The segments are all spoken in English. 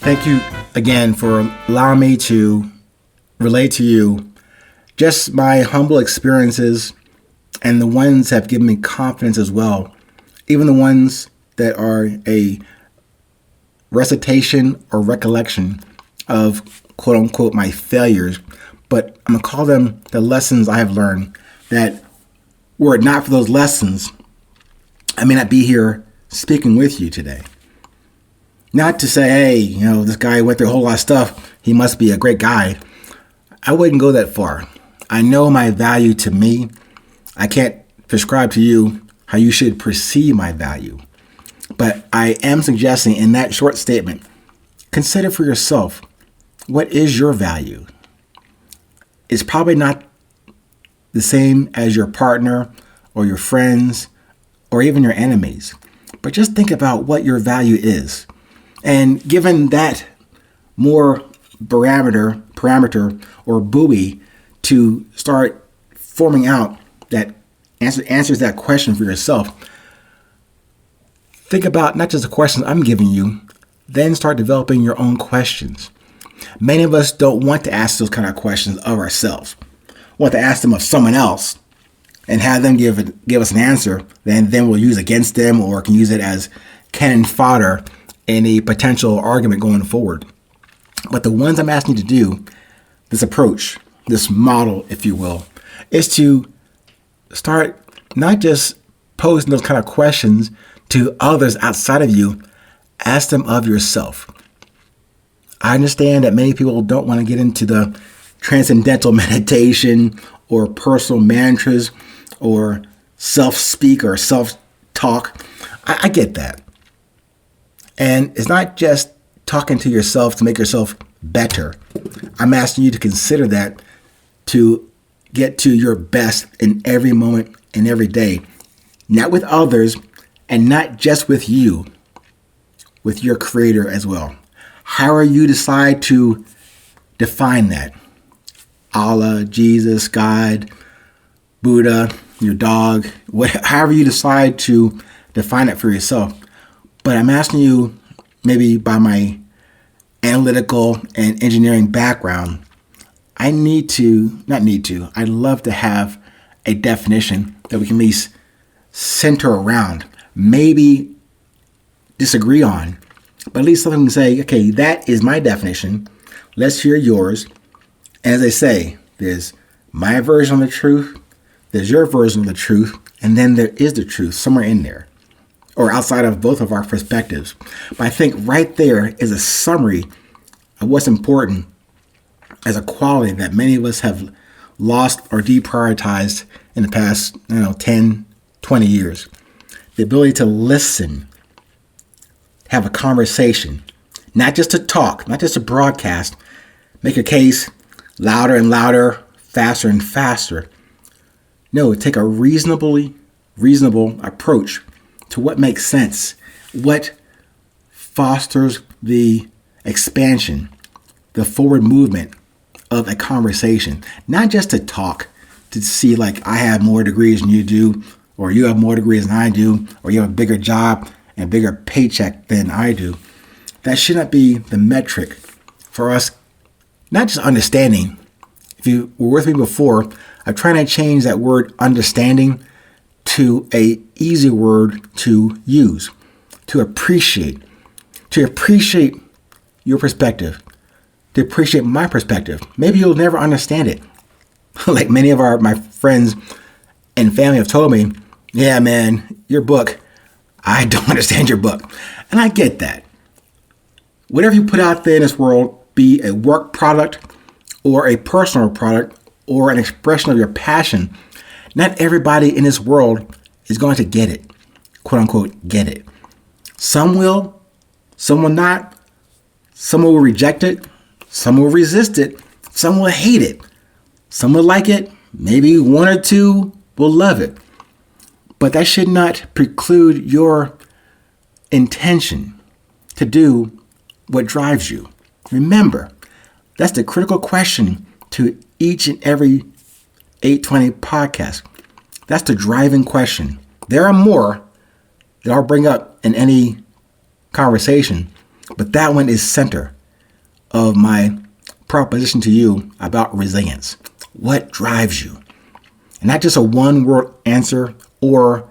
Thank you again for allowing me to relate to you just my humble experiences and the ones that have given me confidence as well. Even the ones that are a recitation or recollection of quote unquote my failures. But I'm going to call them the lessons I have learned that were it not for those lessons, I may not be here speaking with you today. Not to say, hey, this guy went through a whole lot of stuff. He must be a great guy. I wouldn't go that far. I know my value to me. I can't prescribe to you how you should perceive my value. But I am suggesting in that short statement, consider for yourself, what is your value? It's probably not the same as your partner or your friends or even your enemies. But just think about what your value is. And given that more parameter or buoy to start forming out that answers that question for yourself, think about not just the questions I'm giving you, then start developing your own questions. Many of us don't want to ask those kind of questions of ourselves. We want to ask them of someone else and have them give us an answer, then we'll use against them or can use it as cannon fodder in a potential argument going forward. But the ones I'm asking you to do, this approach, this model, if you will, is to start not just posing those kind of questions to others outside of you, ask them of yourself. I understand that many people don't want to get into the transcendental meditation or personal mantras or self-speak or self-talk. I get that. And it's not just talking to yourself to make yourself better. I'm asking you to consider that to get to your best in every moment and every day, not with others and not just with you, with your creator as well. However you decide to define that, Allah, Jesus, God, Buddha, your dog, however you decide to define it for yourself. But I'm asking you, maybe by my analytical and engineering background, I'd love to have a definition that we can at least center around, maybe disagree on, but at least something we can say, okay, that is my definition. Let's hear yours. And as I say, there's my version of the truth, there's your version of the truth, and then there is the truth somewhere in there, or outside of both of our perspectives. But I think right there is a summary of what's important as a quality that many of us have lost or deprioritized in the past 10, 20 years. The ability to listen, have a conversation, not just to talk, not just to broadcast, make a case louder and louder, faster and faster. No, take a reasonable approach to what makes sense, what fosters the expansion, the forward movement of a conversation, not just to talk, to see like I have more degrees than you do, or you have more degrees than I do, or you have a bigger job and bigger paycheck than I do. That should not be the metric for us, not just understanding. If you were with me before, I'm trying to change that word understanding to a easy word to use, to appreciate your perspective, to appreciate my perspective. Maybe you'll never understand it. Like many of my friends and family have told me, yeah, man, your book, I don't understand your book. And I get that. Whatever you put out there in this world, be a work product or a personal product or an expression of your passion, not everybody in this world is going to get it, quote unquote, get it. Some will, some will not. Some will reject it. Some will resist it. Some will hate it. Some will like it. Maybe one or two will love it. But that should not preclude your intention to do what drives you. Remember, that's the critical question to each and every 820 podcast. That's the driving question. There are more that I'll bring up in any conversation, but that one is center. of my proposition to you about resilience. What drives you? And not just a one-word answer or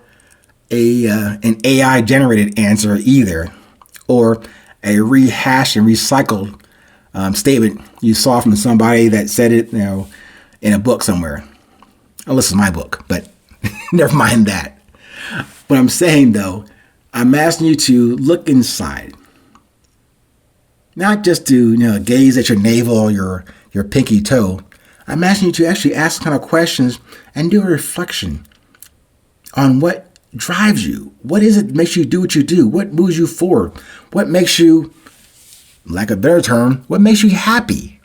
an AI-generated answer either, or a rehashed and recycled statement you saw from somebody that said it, in a book somewhere. Unless it's my book, but never mind that. What I'm saying, though, I'm asking you to look inside. Not just to gaze at your navel or your pinky toe. I'm asking you to actually ask kind of questions and do a reflection on what drives you. What is it that makes you do what you do? What moves you forward? What makes you, lack of a better term, what makes you happy?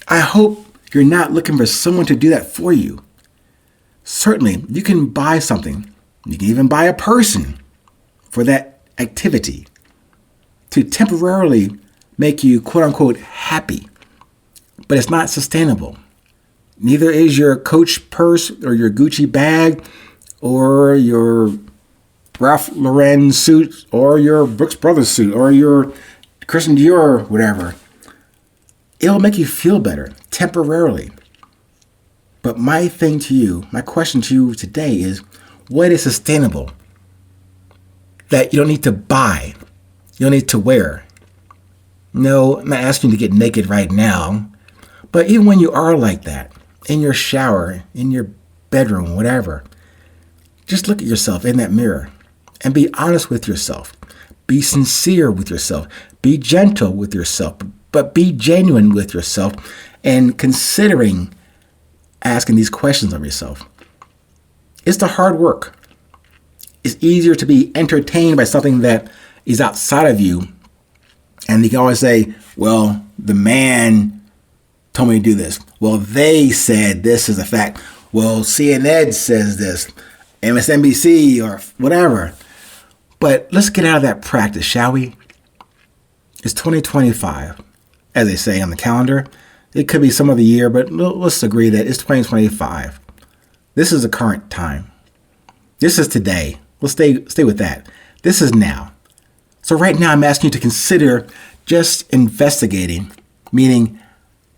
I hope you're not looking for someone to do that for you. Certainly, you can buy something. You can even buy a person for that activity to temporarily make you, quote unquote, happy. But it's not sustainable. Neither is your Coach purse or your Gucci bag or your Ralph Lauren suit or your Brooks Brothers suit or your Christian Dior, whatever. It'll make you feel better temporarily. But my question to you today is, what is sustainable that you don't need to buy, you don't need to wear? No, I'm not asking you to get naked right now, but even when you are like that, in your shower, in your bedroom, whatever, just look at yourself in that mirror and be honest with yourself. Be sincere with yourself. Be gentle with yourself, but be genuine with yourself and considering asking these questions of yourself. It's the hard work. It's easier to be entertained by something that is outside of you. And you can always say, well, the man told me to do this. Well, they said this is a fact. Well, CNN says this, MSNBC or whatever. But let's get out of that practice, shall we? It's 2025, as they say on the calendar. It could be some other year, but let's agree that it's 2025. This is the current time. This is today. Let's stay with that. This is now. So right now I'm asking you to consider just investigating, meaning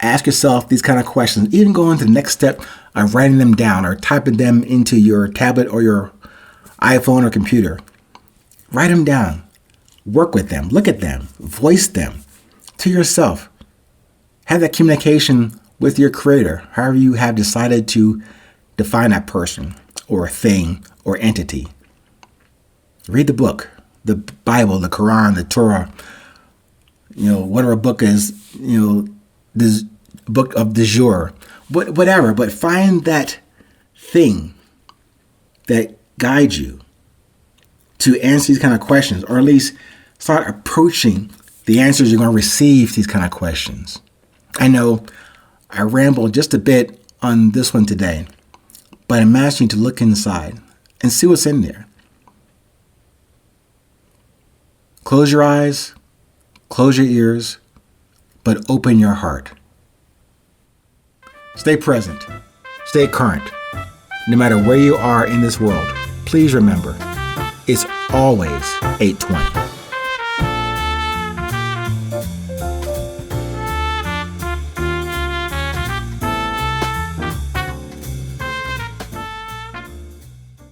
ask yourself these kind of questions, even going to the next step of writing them down or typing them into your tablet or your iPhone or computer. Write them down. Work with them. Look at them. Voice them to yourself. Have that communication with your creator, however you have decided to define that person or thing or entity. Read the book, the Bible, the Quran, the Torah, whatever book is, this book of du jour, whatever. But find that thing that guides you to answer these kind of questions, or at least start approaching the answers you're going to receive to these kind of questions. I know I rambled just a bit on this one today, but I'm asking you to look inside and see what's in there. Close your eyes, close your ears, but open your heart. Stay present, stay current. No matter where you are in this world, please remember, it's always 8:20.